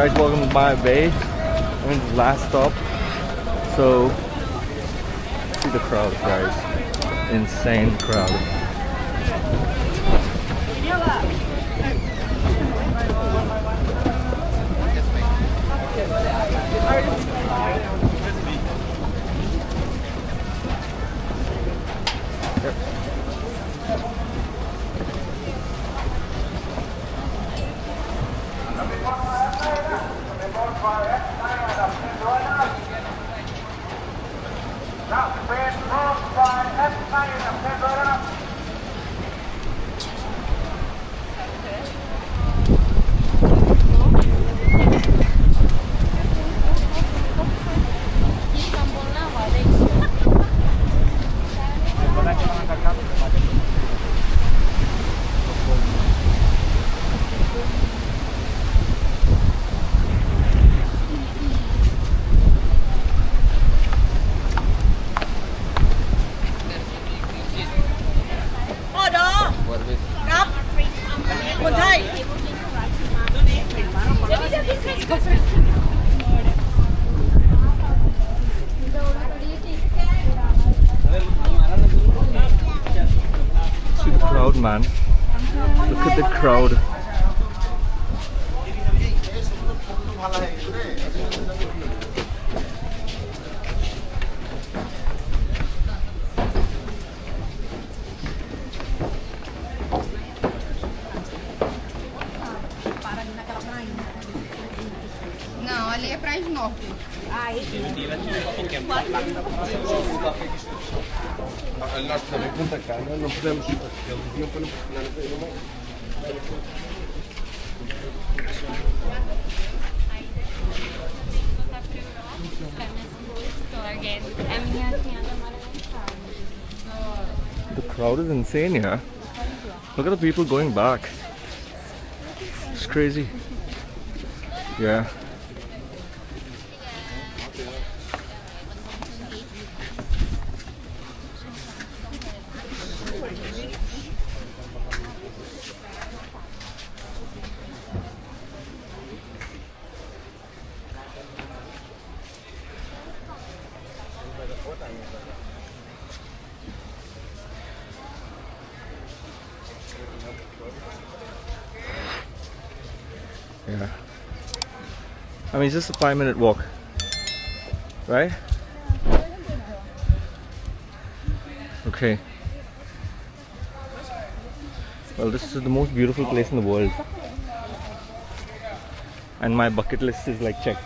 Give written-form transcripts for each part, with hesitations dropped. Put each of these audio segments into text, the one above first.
guys, welcome to my bay. I'm in the last stop. So, see the crowd, guys. Insane crowd. Man, look at the crowd. Não, ali é pra snorkeling. Nós também Punta Cana não podemos, eles diziam para não funcionar The crowd is insane here. Look at the people going back. It's crazy. Yeah. Yeah. I mean, it's just a 5-minute walk, right? Okay. Well, this is the most beautiful place in the world. And my bucket list is like checked.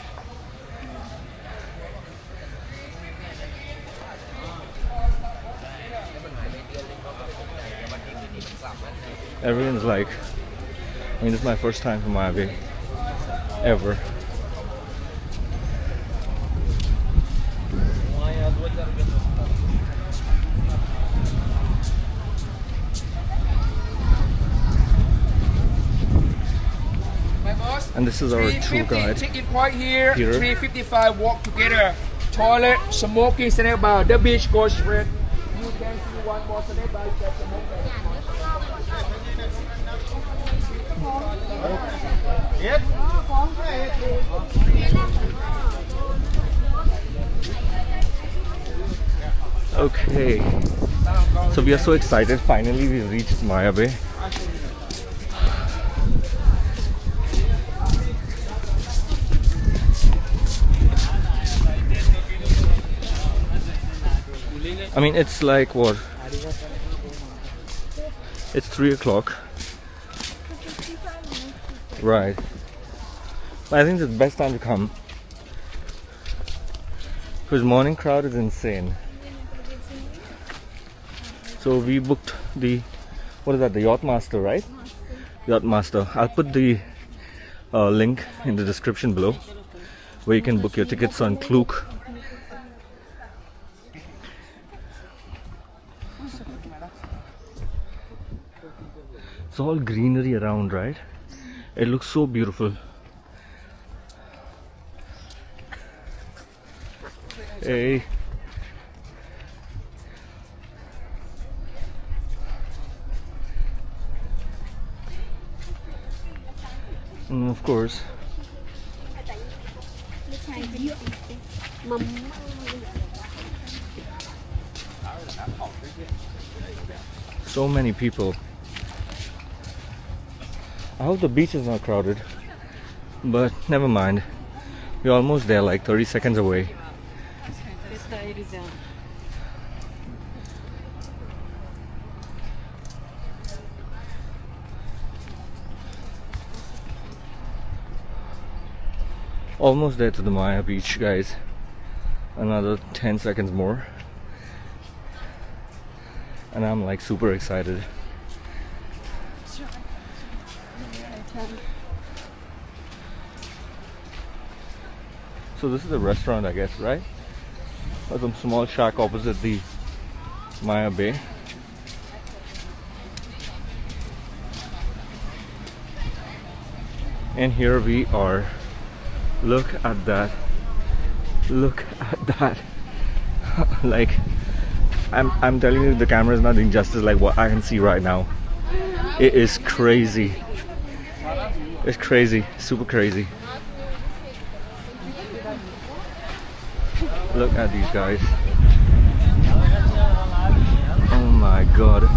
Everyone's like, I mean, this is my first time to Miami, ever. And this is our tour guide. Check-in point here. Here. 355 walk together. Toilet, smoking, snack bar. The beach goes straight. You can see one more snack bar. Yes. Okay. So we are so excited. Finally, we reached Maya Bay. I mean, it's like what? It's 3 o'clock. Right. But I think it's the best time to come. Because morning crowd is insane. So we booked the, what is that? The Yacht Master, right? Yacht Master. I'll put the link in the description below, where you can book your tickets on Klook. It's all greenery around, right? It looks so beautiful. Hey. And of course, So many people. I hope the beach is not crowded, but never mind. We're almost there, like 30 seconds away. Almost there to the Maya beach, guys. Another 10 seconds more. And I'm like super excited. So this is a restaurant, I guess, right? There's some small shack opposite the Maya Bay. And here we are. Look at that. Look at that. Like, I'm telling you, the camera is not doing justice like what I can see right now. It is crazy. It's crazy, super crazy. Look at these guys. Oh my god.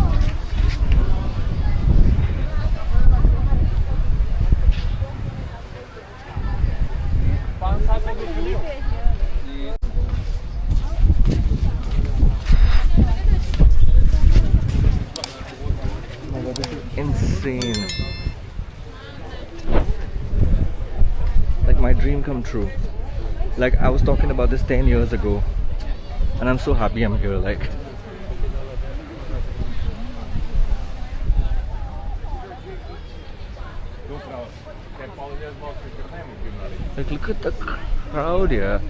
Insane. Like my dream come true. Like I was talking about this 10 years ago, and I'm so happy I'm here. Like look at the crowd here.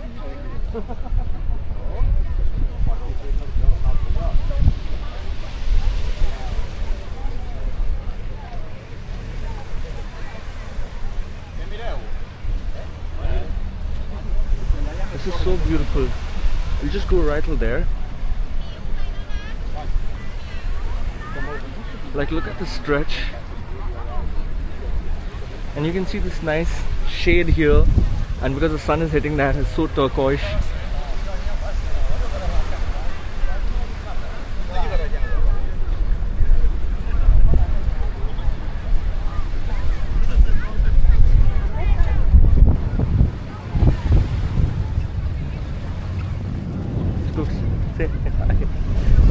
This is so beautiful. You just go right till there. Like look at the stretch. And you can see this nice shade here. And because the sun is hitting that, it's so turquoise.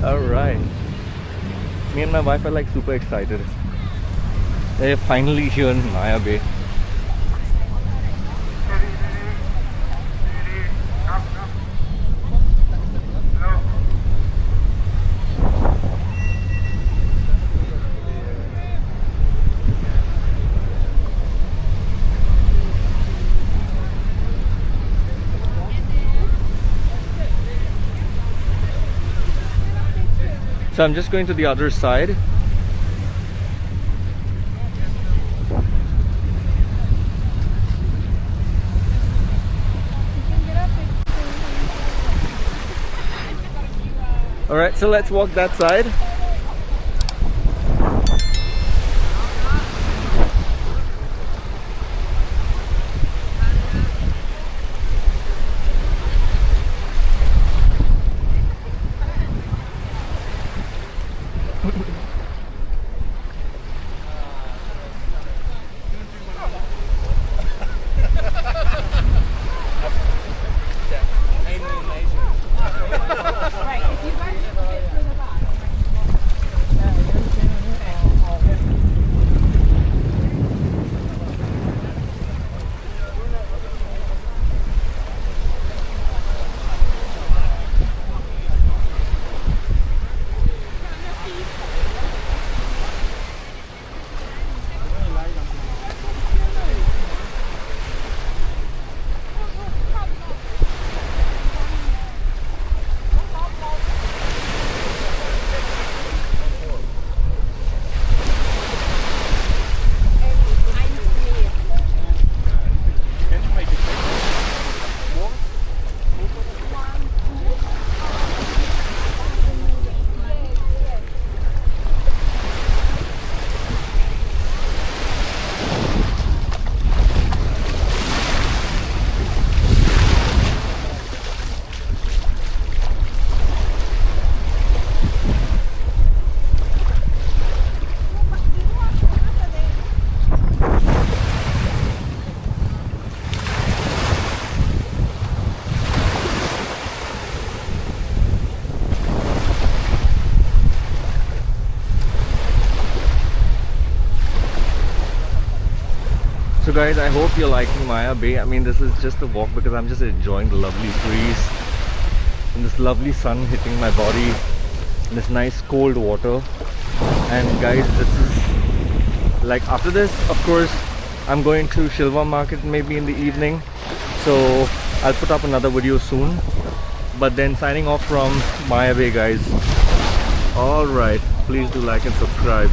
Alright. Me and my wife are like super excited. They're finally here in Maya Bay. So I'm just going to the other side. Alright, so let's walk that side. So guys, I hope you're liking Maya Bay. I mean, this is just a walk because I'm just enjoying the lovely breeze and this lovely sun hitting my body and this nice cold water. And guys, this is like, after this, of course, I'm going to Shilwa Market maybe in the evening, so I'll put up another video soon. But then signing off from Maya Bay, guys. Alright, please do like and subscribe.